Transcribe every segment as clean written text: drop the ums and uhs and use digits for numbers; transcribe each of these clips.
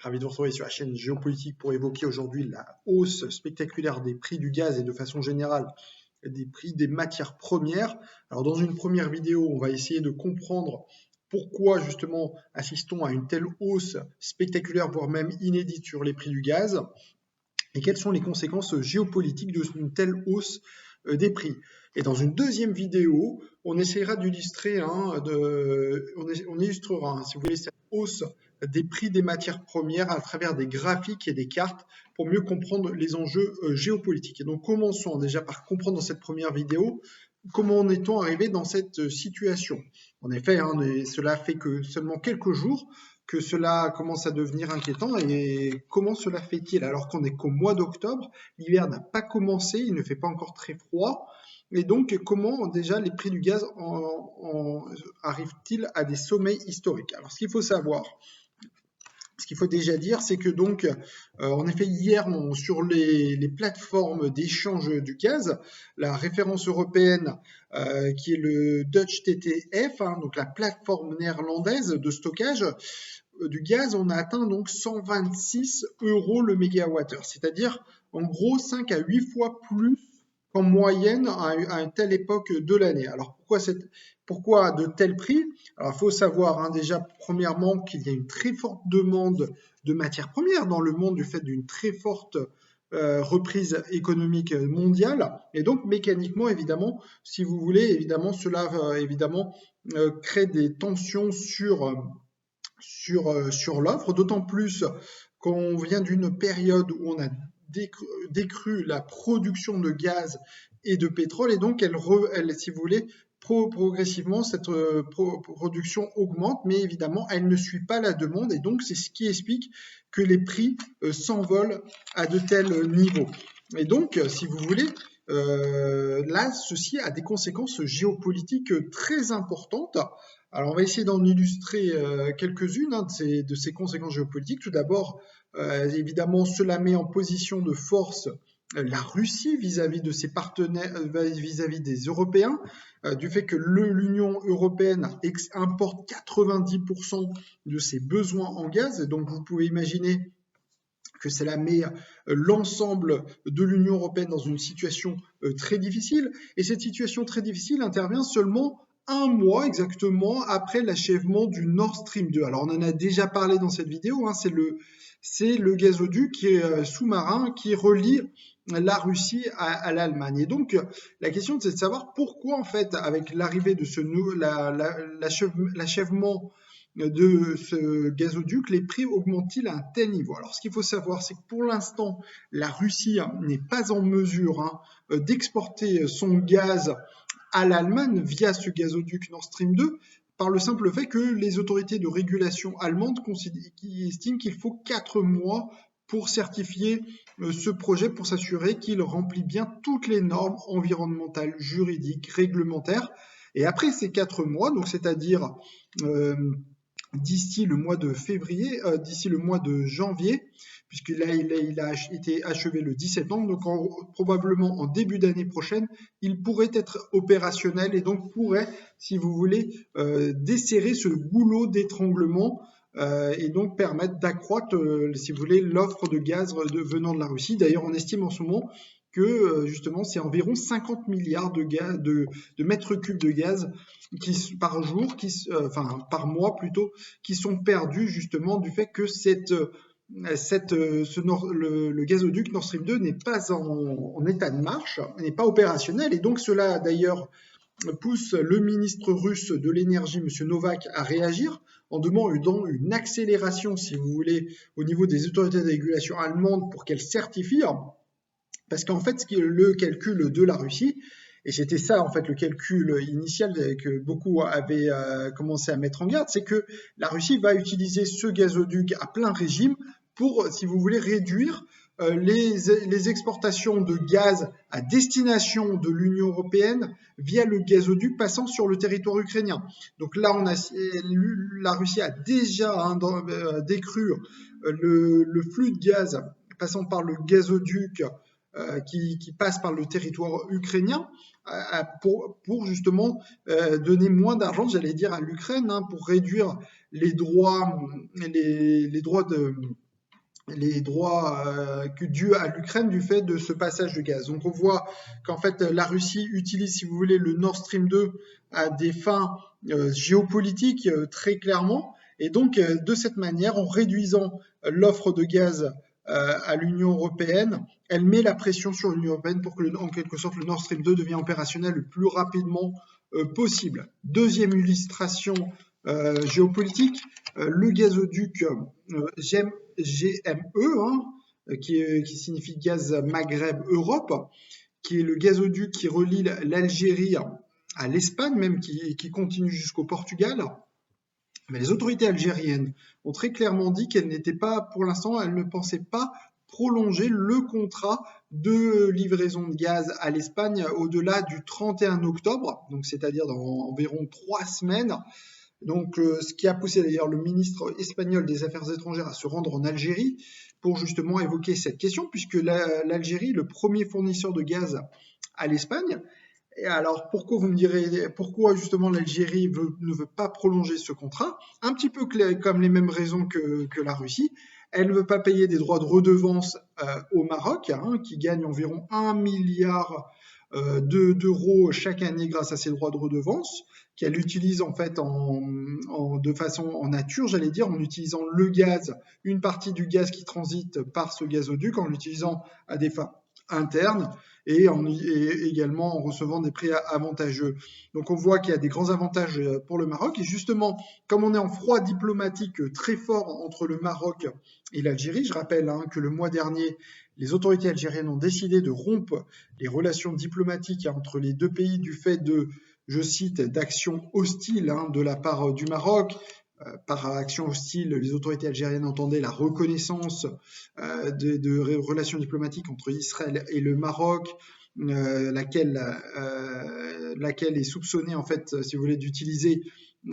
Ravi de vous retrouver sur la chaîne Géopolitique pour évoquer aujourd'hui la hausse spectaculaire des prix du gaz et de façon générale des prix des matières premières. Alors dans une première vidéo, on va essayer de comprendre pourquoi justement assistons à une telle hausse spectaculaire, voire même inédite sur les prix du gaz, et quelles sont les conséquences géopolitiques d'une telle hausse des prix. Et dans une deuxième vidéo, on essaiera d'illustrer, on illustrera, si vous voulez, cette hausse des prix des matières premières à travers des graphiques et des cartes pour mieux comprendre les enjeux géopolitiques. Et donc commençons déjà par comprendre dans cette première vidéo comment en est-on arrivé dans cette situation. En effet, cela fait que seulement quelques jours que cela commence à devenir inquiétant. Et comment cela fait-il alors qu'on n'est qu'au mois d'octobre, l'hiver n'a pas commencé, il ne fait pas encore très froid. Et donc, comment déjà les prix du gaz arrivent-ils à des sommets historiques? Alors, ce qu'il faut savoir, ce qu'il faut déjà dire, c'est que donc, en effet, hier, sur les plateformes d'échange du gaz, la référence européenne, qui est le Dutch TTF, donc la plateforme néerlandaise de stockage du gaz, on a atteint donc 126 € le mégawattheure, c'est-à-dire en gros 5 à 8 fois plus qu'en moyenne à une telle époque de l'année. Alors pourquoi de tels prix? Alors il faut savoir déjà premièrement qu'il y a une très forte demande de matières premières dans le monde du fait d'une très forte reprise économique mondiale, et donc mécaniquement évidemment, si vous voulez, évidemment cela évidemment crée des tensions sur l'offre, d'autant plus qu'on vient d'une période où on a décru la production de gaz et de pétrole, et donc elle si vous voulez, progressivement cette production augmente, mais évidemment elle ne suit pas la demande, et donc c'est ce qui explique que les prix s'envolent à de tels niveaux. Et donc, si vous voulez, là, ceci a des conséquences géopolitiques très importantes. Alors, on va essayer d'en illustrer quelques-unes de ces conséquences géopolitiques. Tout d'abord, évidemment, cela met en position de force la Russie vis-à-vis de ses partenaires, vis-à-vis des Européens, du fait que l'Union européenne importe 90% de ses besoins en gaz. Donc, vous pouvez imaginer que cela met l'ensemble de l'Union européenne dans une situation très difficile. Et cette situation très difficile intervient seulement un mois exactement après l'achèvement du Nord Stream 2. Alors, on en a déjà parlé dans cette vidéo, c'est le gazoduc qui est sous-marin qui relie la Russie à l'Allemagne. Et donc, la question, c'est de savoir pourquoi, en fait, avec l'arrivée de l'achèvement de ce gazoduc, les prix augmentent-ils à un tel niveau? Alors, ce qu'il faut savoir, c'est que pour l'instant, la Russie n'est pas en mesure d'exporter son gaz à l'Allemagne via ce gazoduc Nord Stream 2, par le simple fait que les autorités de régulation allemandes estiment qu'il faut 4 mois pour certifier ce projet, pour s'assurer qu'il remplit bien toutes les normes environnementales, juridiques, réglementaires. Et après ces 4 mois, donc c'est-à-dire d'ici le mois de février, d'ici le mois de janvier, puisque là il a été achevé le 17 ans, donc probablement en début d'année prochaine, il pourrait être opérationnel et donc pourrait, si vous voulez, desserrer ce goulot d'étranglement et donc permettre d'accroître, si vous voulez, l'offre de gaz venant de la Russie. D'ailleurs, on estime en ce moment que justement c'est environ 50 milliards de mètres cubes de gaz par jour, par mois plutôt, qui sont perdus justement du fait que le gazoduc Nord Stream 2 n'est pas en état de marche, n'est pas opérationnel, et donc cela d'ailleurs pousse le ministre russe de l'énergie, M. Novak, à réagir en demandant une accélération, si vous voulez, au niveau des autorités de régulation allemandes pour qu'elles certifient, parce qu'en fait, le calcul de la Russie, et c'était ça en fait le calcul initial que beaucoup avaient commencé à mettre en garde, c'est que la Russie va utiliser ce gazoduc à plein régime pour, si vous voulez, réduire les exportations de gaz à destination de l'Union européenne via le gazoduc passant sur le territoire ukrainien. Donc là, la Russie a déjà décru le flux de gaz passant par le gazoduc qui passe par le territoire ukrainien pour justement donner moins d'argent, j'allais dire, à l'Ukraine pour réduire les droits les droits dus à l'Ukraine du fait de ce passage de gaz. Donc on voit qu'en fait la Russie utilise, si vous voulez, le Nord Stream 2 à des fins géopolitiques très clairement. Et donc de cette manière, en réduisant l'offre de gaz à l'Union européenne, elle met la pression sur l'Union européenne pour que, en quelque sorte, le Nord Stream 2 devienne opérationnel le plus rapidement possible. Deuxième illustration géopolitique, le gazoduc GME, hein, qui signifie Gaz Maghreb Europe, qui est le gazoduc qui relie l'Algérie à l'Espagne, même qui continue jusqu'au Portugal. Mais les autorités algériennes ont très clairement dit qu'elles n'étaient pas, pour l'instant, elles ne pensaient pas prolonger le contrat de livraison de gaz à l'Espagne au-delà du 31 octobre, donc c'est-à-dire dans environ 3 semaines. Donc, ce qui a poussé d'ailleurs le ministre espagnol des Affaires étrangères à se rendre en Algérie pour justement évoquer cette question, puisque l'Algérie est le premier fournisseur de gaz à l'Espagne. Et alors, pourquoi vous me direz, pourquoi justement l'Algérie ne veut pas prolonger ce contrat? Un petit peu comme les mêmes raisons que la Russie. Elle ne veut pas payer des droits de redevance au Maroc, hein, qui gagne environ 1 milliard d'euros chaque année grâce à ces droits de redevance, qu'elle utilise en fait de façon en nature, j'allais dire, en utilisant le gaz, une partie du gaz qui transite par ce gazoduc, en l'utilisant à des fins internes et également en recevant des prix avantageux. Donc on voit qu'il y a des grands avantages pour le Maroc, et justement, comme on est en froid diplomatique très fort entre le Maroc et l'Algérie, je rappelle que le mois dernier, les autorités algériennes ont décidé de rompre les relations diplomatiques entre les deux pays du fait de, je cite, d'actions hostiles de la part du Maroc. Par action hostile, les autorités algériennes entendaient la reconnaissance de relations diplomatiques entre Israël et le Maroc, laquelle est soupçonnée, en fait, si vous voulez, d'utiliser.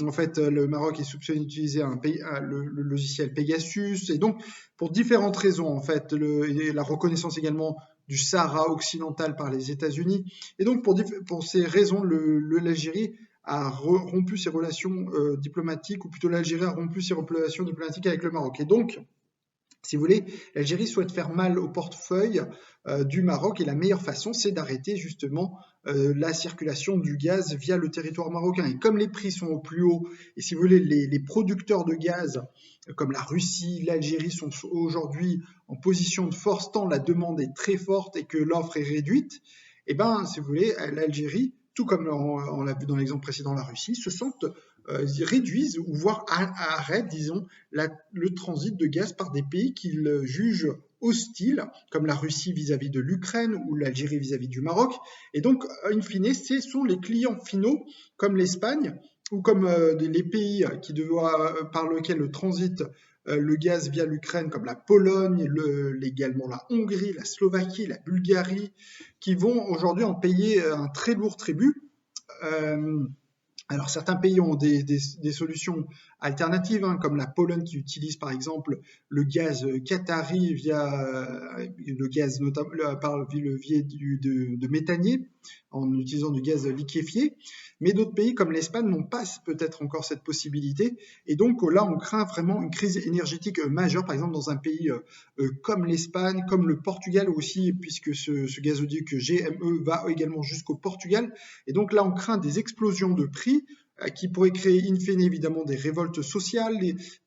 En fait, le Maroc est soupçonné d'utiliser le logiciel Pegasus, et donc pour différentes raisons, en fait, la reconnaissance également du Sahara occidental par les États-Unis, et donc pour ces raisons, l'Algérie a rompu ses relations diplomatiques, ou plutôt l'Algérie a rompu ses relations diplomatiques avec le Maroc. Et donc, si vous voulez, l'Algérie souhaite faire mal au portefeuille du Maroc, et la meilleure façon, c'est d'arrêter justement la circulation du gaz via le territoire marocain. Et comme les prix sont au plus haut, et si vous voulez, les producteurs de gaz, comme la Russie, l'Algérie, sont aujourd'hui en position de force, tant la demande est très forte et que l'offre est réduite, et bien, si vous voulez, l'Algérie, tout comme on l'a vu dans l'exemple précédent, la Russie, se sentent réduisent ou voire arrêtent, disons, le transit de gaz par des pays qu'ils jugent hostiles, comme la Russie vis-à-vis de l'Ukraine ou l'Algérie vis-à-vis du Maroc. Et donc, in fine, ce sont les clients finaux, comme l'Espagne ou comme les pays par lesquels transite le gaz via l'Ukraine, comme la Pologne, également la Hongrie, la Slovaquie, la Bulgarie, qui vont aujourd'hui en payer un très lourd tribut. Alors certains pays ont des solutions alternatives, comme la Pologne qui utilise par exemple le gaz qatari via le gaz notamment par le biais de méthanier, en utilisant du gaz liquéfié. Mais d'autres pays comme l'Espagne n'ont pas peut-être encore cette possibilité, et donc là on craint vraiment une crise énergétique majeure, par exemple dans un pays comme l'Espagne, comme le Portugal aussi, puisque ce gazoduc GME va également jusqu'au Portugal, et donc là on craint des explosions de prix qui pourraient créer in fine évidemment des révoltes sociales,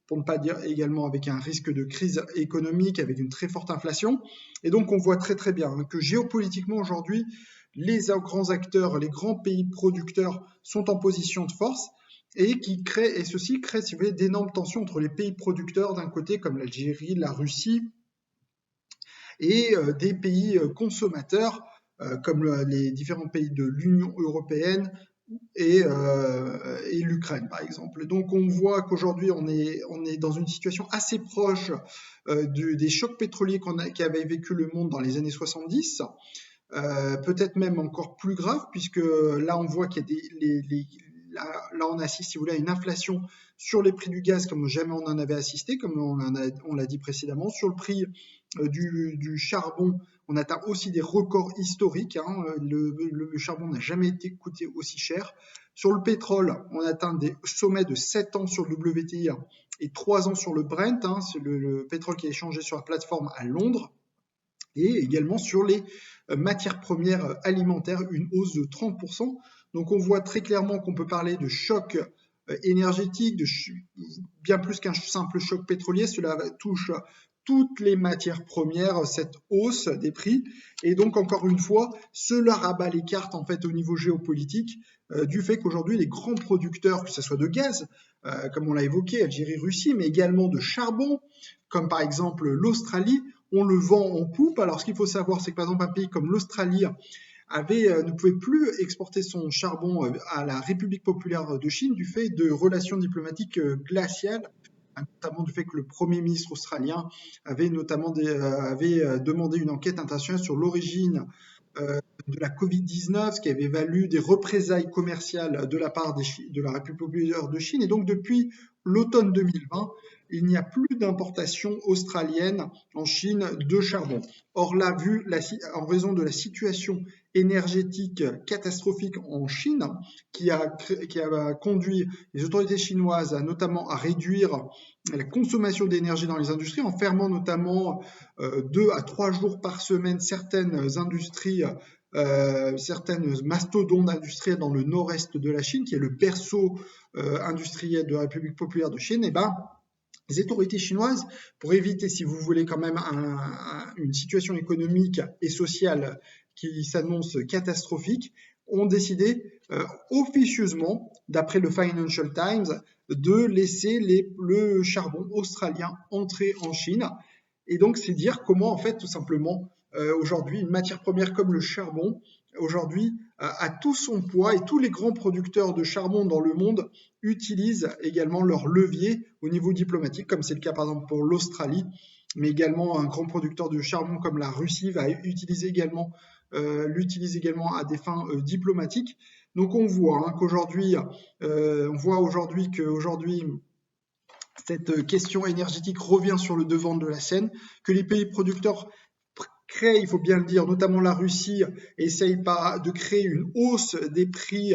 pour ne pas dire également avec un risque de crise économique, avec une très forte inflation. Et donc on voit très très bien que géopolitiquement aujourd'hui, les grands acteurs, les grands pays producteurs sont en position de force, et ceci crée, si vous voulez, d'énormes tensions entre les pays producteurs d'un côté, comme l'Algérie, la Russie, et des pays consommateurs, comme les différents pays de l'Union européenne et l'Ukraine, par exemple. Donc on voit qu'aujourd'hui, on est dans une situation assez proche des chocs pétroliers qu'avait vécu le monde dans les années 70, peut-être même encore plus grave, puisque là on voit qu'il y a là on assiste, si vous voulez, à une inflation sur les prix du gaz comme jamais on en avait assisté, comme on l'a dit précédemment, sur le prix du charbon, on atteint aussi des records historiques. Le charbon n'a jamais été coûté aussi cher. Sur le pétrole, on atteint des sommets de 7 ans sur le WTI et 3 ans sur le Brent. C'est le pétrole qui est échangé sur la plateforme à Londres. Et également sur les matières premières alimentaires, une hausse de 30%. Donc on voit très clairement qu'on peut parler de choc énergétique, bien plus qu'un simple choc pétrolier. Cela touche toutes les matières premières, cette hausse des prix. Et donc, encore une fois, cela rabat les cartes en fait au niveau géopolitique du fait qu'aujourd'hui, les grands producteurs, que ce soit de gaz, comme on l'a évoqué, Algérie, Russie, mais également de charbon, comme par exemple l'Australie, on le vend en poupe. Alors, ce qu'il faut savoir, c'est que par exemple, un pays comme l'Australie ne pouvait plus exporter son charbon à la République populaire de Chine du fait de relations diplomatiques glaciales, notamment du fait que le Premier ministre australien avait demandé une enquête internationale sur l'origine de la Covid-19, ce qui avait valu des représailles commerciales de la part de la République populaire de Chine. Et donc, depuis l'automne 2020, il n'y a plus d'importation australienne en Chine de charbon. Or là, en raison de la situation énergétique catastrophique en Chine, qui a conduit les autorités chinoises notamment à réduire la consommation d'énergie dans les industries, en fermant notamment 2 à 3 jours par semaine certaines industries, certaines mastodontes industrielles dans le nord-est de la Chine, qui est le berceau industriel de la République populaire de Chine, les autorités chinoises, pour éviter, si vous voulez, quand même une situation économique et sociale qui s'annonce catastrophique, ont décidé officieusement, d'après le Financial Times, de laisser le charbon australien entrer en Chine. Et donc, c'est dire comment, en fait, tout simplement, aujourd'hui, une matière première comme le charbon, aujourd'hui, a tout son poids, et tous les grands producteurs de charbon dans le monde utilisent également leur levier au niveau diplomatique, comme c'est le cas par exemple pour l'Australie, mais également un grand producteur de charbon comme la Russie l'utilise également à des fins diplomatiques. Donc on voit qu'aujourd'hui, cette question énergétique revient sur le devant de la scène, que les pays producteurs créent, il faut bien le dire, notamment la Russie, essaye de créer une hausse des prix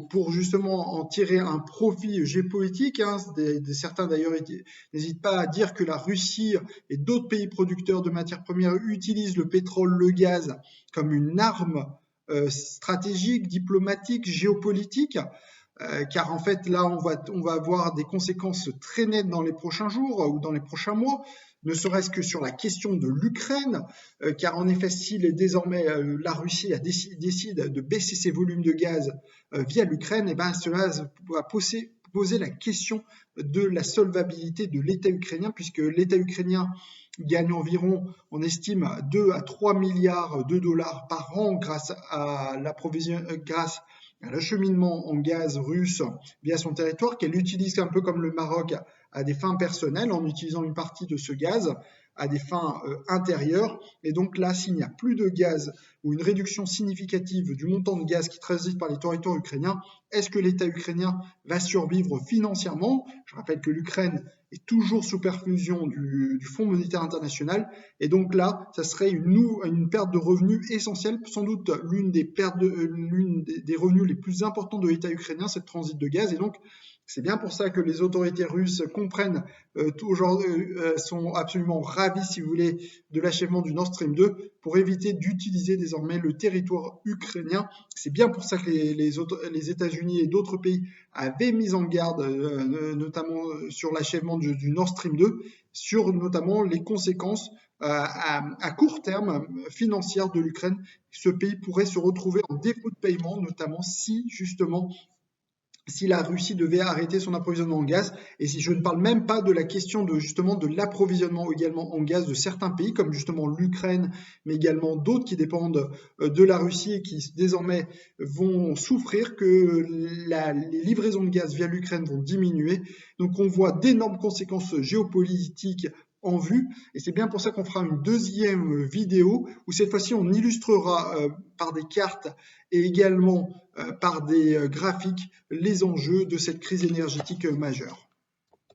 pour justement en tirer un profit géopolitique. Certains d'ailleurs n'hésitent pas à dire que la Russie et d'autres pays producteurs de matières premières utilisent le pétrole, le gaz comme une arme stratégique, diplomatique, géopolitique. Car en fait là on va avoir des conséquences très nettes dans les prochains jours ou dans les prochains mois, ne serait-ce que sur la question de l'Ukraine, car en effet si désormais la Russie décide de baisser ses volumes de gaz via l'Ukraine, cela va poser la question de la solvabilité de l'État ukrainien, puisque l'État ukrainien gagne environ, on estime, 2 à 3 milliards de dollars par an grâce à l'acheminement en gaz russe via son territoire, qu'elle utilise un peu comme le Maroc à des fins personnelles, en utilisant une partie de ce gaz à des fins intérieures. Et donc là, s'il n'y a plus de gaz ou une réduction significative du montant de gaz qui transite par les territoires ukrainiens, est-ce que l'État ukrainien va survivre financièrement? Je rappelle que l'Ukraine est toujours sous perfusion du Fonds monétaire international, et donc là, ça serait une perte de revenus essentielle, sans doute l'une des revenus les plus importants de l'État ukrainien, cette transit de gaz. Et donc, c'est bien pour ça que les autorités russes comprennent, sont absolument ravis, si vous voulez, de l'achèvement du Nord Stream 2 pour éviter d'utiliser désormais le territoire ukrainien. C'est bien pour ça que les États-Unis et d'autres pays avaient mis en garde, notamment sur l'achèvement du Nord Stream 2, sur notamment les conséquences à court terme financières de l'Ukraine. Ce pays pourrait se retrouver en défaut de paiement, notamment si la Russie devait arrêter son approvisionnement en gaz. Et si je ne parle même pas de la question de l'approvisionnement également en gaz de certains pays, comme justement l'Ukraine, mais également d'autres qui dépendent de la Russie et qui désormais vont souffrir, que les livraisons de gaz via l'Ukraine vont diminuer. Donc on voit d'énormes conséquences géopolitiques en vue, et c'est bien pour ça qu'on fera une deuxième vidéo où cette fois-ci on illustrera par des cartes et également par des graphiques les enjeux de cette crise énergétique majeure.